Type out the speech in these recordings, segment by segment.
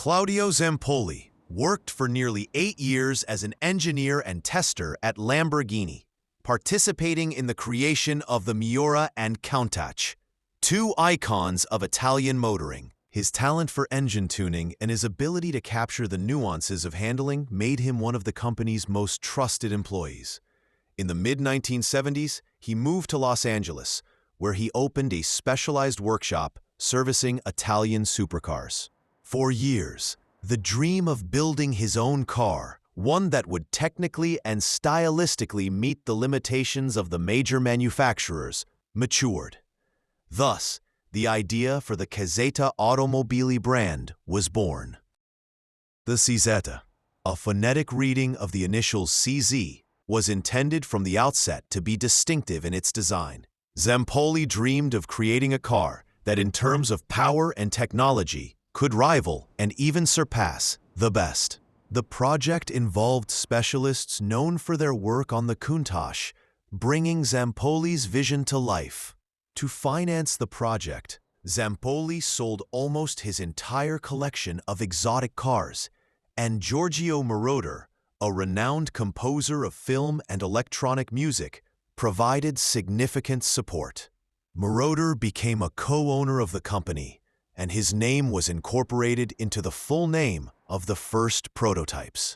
Claudio Zampoli worked for nearly 8 years as an engineer and tester at Lamborghini, participating in the creation of the Miura and Countach, two icons of Italian motoring. His talent for engine tuning and his ability to capture the nuances of handling made him one of the company's most trusted employees. In the mid-1970s, he moved to Los Angeles, where he opened a specialized workshop servicing Italian supercars. For years, the dream of building his own car, one that would technically and stylistically meet the limitations of the major manufacturers, matured. Thus, the idea for the Cizeta Automobili brand was born. The Cizeta, a phonetic reading of the initials CZ, was intended from the outset to be distinctive in its design. Zampoli dreamed of creating a car that, in terms of power and technology, could rival and even surpass the best. The project involved specialists known for their work on the Countach, bringing Zampoli's vision to life. To finance the project, Zampoli sold almost his entire collection of exotic cars, and Giorgio Moroder, a renowned composer of film and electronic music, provided significant support. Moroder became a co-owner of the company, and his name was incorporated into the full name of the first prototypes.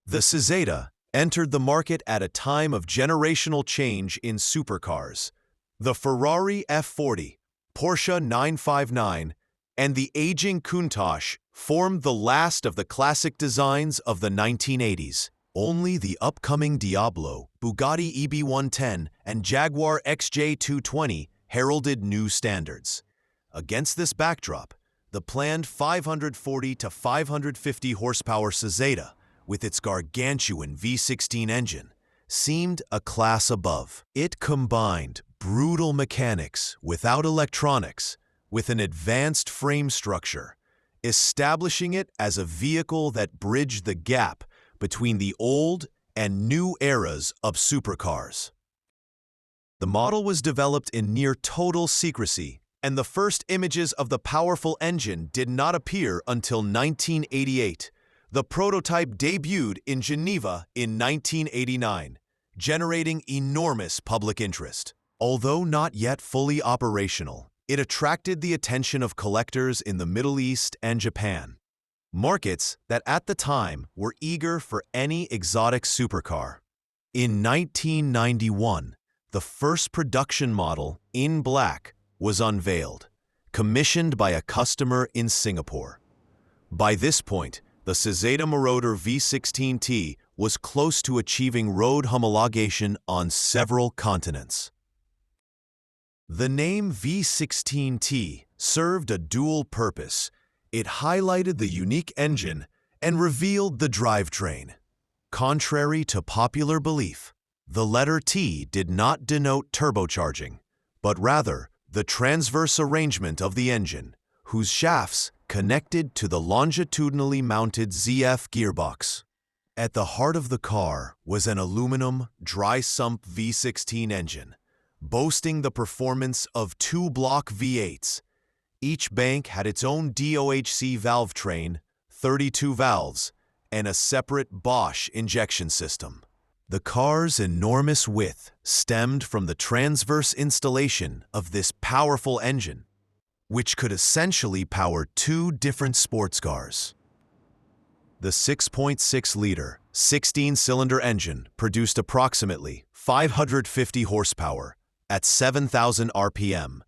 The Cizeta entered the market at a time of generational change in supercars. The Ferrari F40, Porsche 959, and the aging Countach formed the last of the classic designs of the 1980s. Only the upcoming Diablo, Bugatti EB110, and Jaguar XJ220 heralded new standards. Against this backdrop, the planned 540 to 550 horsepower Cizeta, with its gargantuan V16 engine, seemed a class above. It combined brutal mechanics without electronics with an advanced frame structure, establishing it as a vehicle that bridged the gap between the old and new eras of supercars. The model was developed in near total secrecy, and the first images of the powerful engine did not appear until 1988. The prototype debuted in Geneva in 1989, generating enormous public interest. Although not yet fully operational, it attracted the attention of collectors in the Middle East and Japan, markets that at the time were eager for any exotic supercar. In 1991, the first production model, in black, was unveiled, commissioned by a customer in Singapore. By this point, the Cizeta Moroder V16T was close to achieving road homologation on several continents. The name V16T served a dual purpose. It highlighted the unique engine and revealed the drivetrain. Contrary to popular belief, the letter T did not denote turbocharging, but rather the transverse arrangement of the engine, whose shafts connected to the longitudinally mounted ZF gearbox. At the heart of the car was an aluminum, dry-sump V16 engine, boasting the performance of 2 block V8s. Each bank had its own DOHC valve train, 32 valves, and a separate Bosch injection system. The car's enormous width stemmed from the transverse installation of this powerful engine, which could essentially power 2 different sports cars. The 6.6-liter, 16-cylinder engine produced approximately 550 horsepower at 7,000 RPM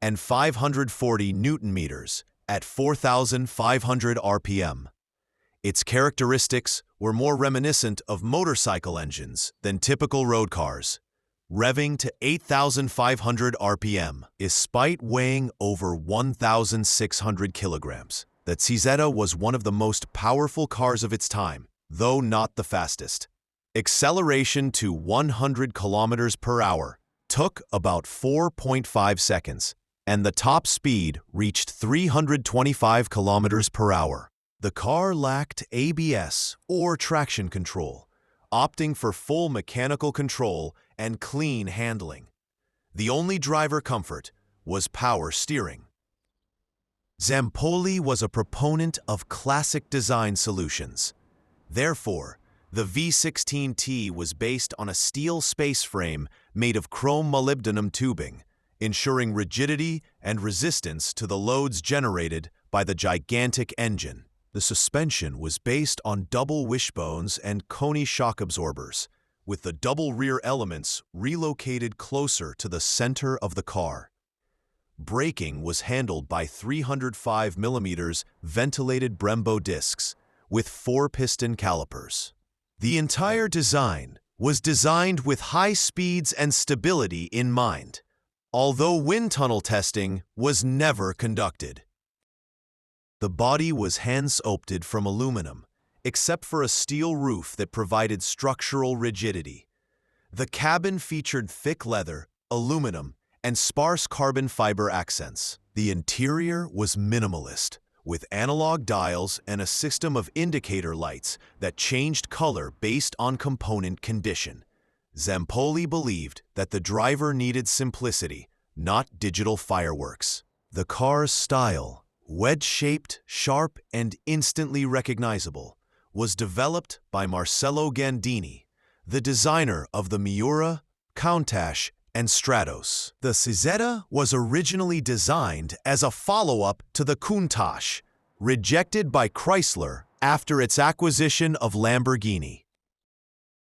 and 540 Newton-meters at 4,500 RPM. Its characteristics were more reminiscent of motorcycle engines than typical road cars, revving to 8,500 RPM. Despite weighing over 1,600 kilograms, the Cizeta was one of the most powerful cars of its time, though not the fastest. Acceleration to 100 kilometers per hour took about 4.5 seconds, and the top speed reached 325 kilometers per hour. The car lacked ABS or traction control, opting for full mechanical control and clean handling. The only driver comfort was power steering. Zampoli was a proponent of classic design solutions. Therefore, the V16T was based on a steel space frame made of chrome molybdenum tubing, ensuring rigidity and resistance to the loads generated by the gigantic engine. The suspension was based on double wishbones and Koni shock absorbers, with the double rear elements relocated closer to the center of the car. Braking was handled by 305mm ventilated Brembo discs with 4-piston calipers. The entire design was designed with high speeds and stability in mind, although wind tunnel testing was never conducted. The body was hand-sculpted from aluminum, except for a steel roof that provided structural rigidity. The cabin featured thick leather, aluminum, and sparse carbon fiber accents. The interior was minimalist, with analog dials and a system of indicator lights that changed color based on component condition. Zampoli believed that the driver needed simplicity, not digital fireworks. The car's style, wedge-shaped, sharp, and instantly recognizable, was developed by Marcello Gandini, the designer of the Miura, Countach, and Stratos. The Cizeta was originally designed as a follow-up to the Countach, rejected by Chrysler after its acquisition of Lamborghini.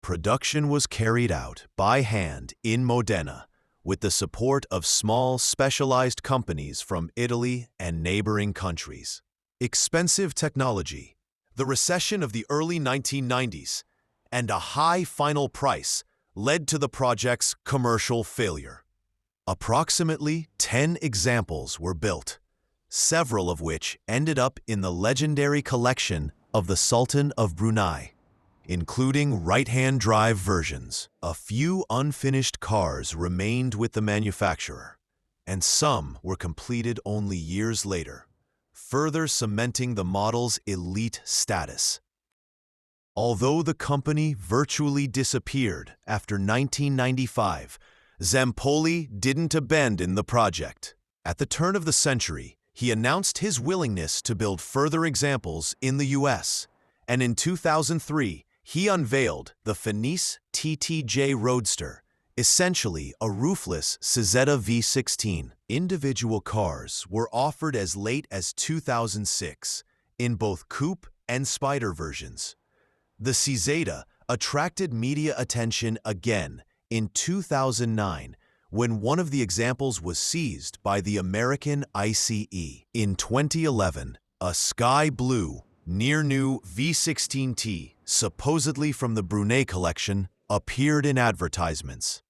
Production was carried out by hand in Modena, with the support of small specialized companies from Italy and neighboring countries. Expensive technology, the recession of the early 1990s, and a high final price led to the project's commercial failure. Approximately 10 examples were built, several of which ended up in the legendary collection of the Sultan of Brunei, including right-hand drive versions. A few unfinished cars remained with the manufacturer, and some were completed only years later, further cementing the model's elite status. Although the company virtually disappeared after 1995, Zampoli didn't abandon the project. At the turn of the century, he announced his willingness to build further examples in the US, and in 2003, he unveiled the Fenice TTJ Roadster, essentially a roofless Cizeta V16. Individual cars were offered as late as 2006 in both coupe and spider versions. The Cizeta attracted media attention again in 2009 when one of the examples was seized by the American ICE. In 2011, a sky blue, near-new V16T, supposedly from the Brunei collection, appeared in advertisements.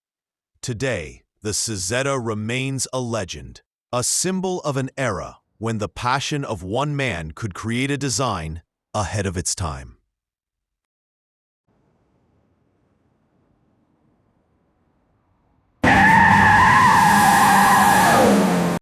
Today, the Cizeta remains a legend, a symbol of an era when the passion of one man could create a design ahead of its time.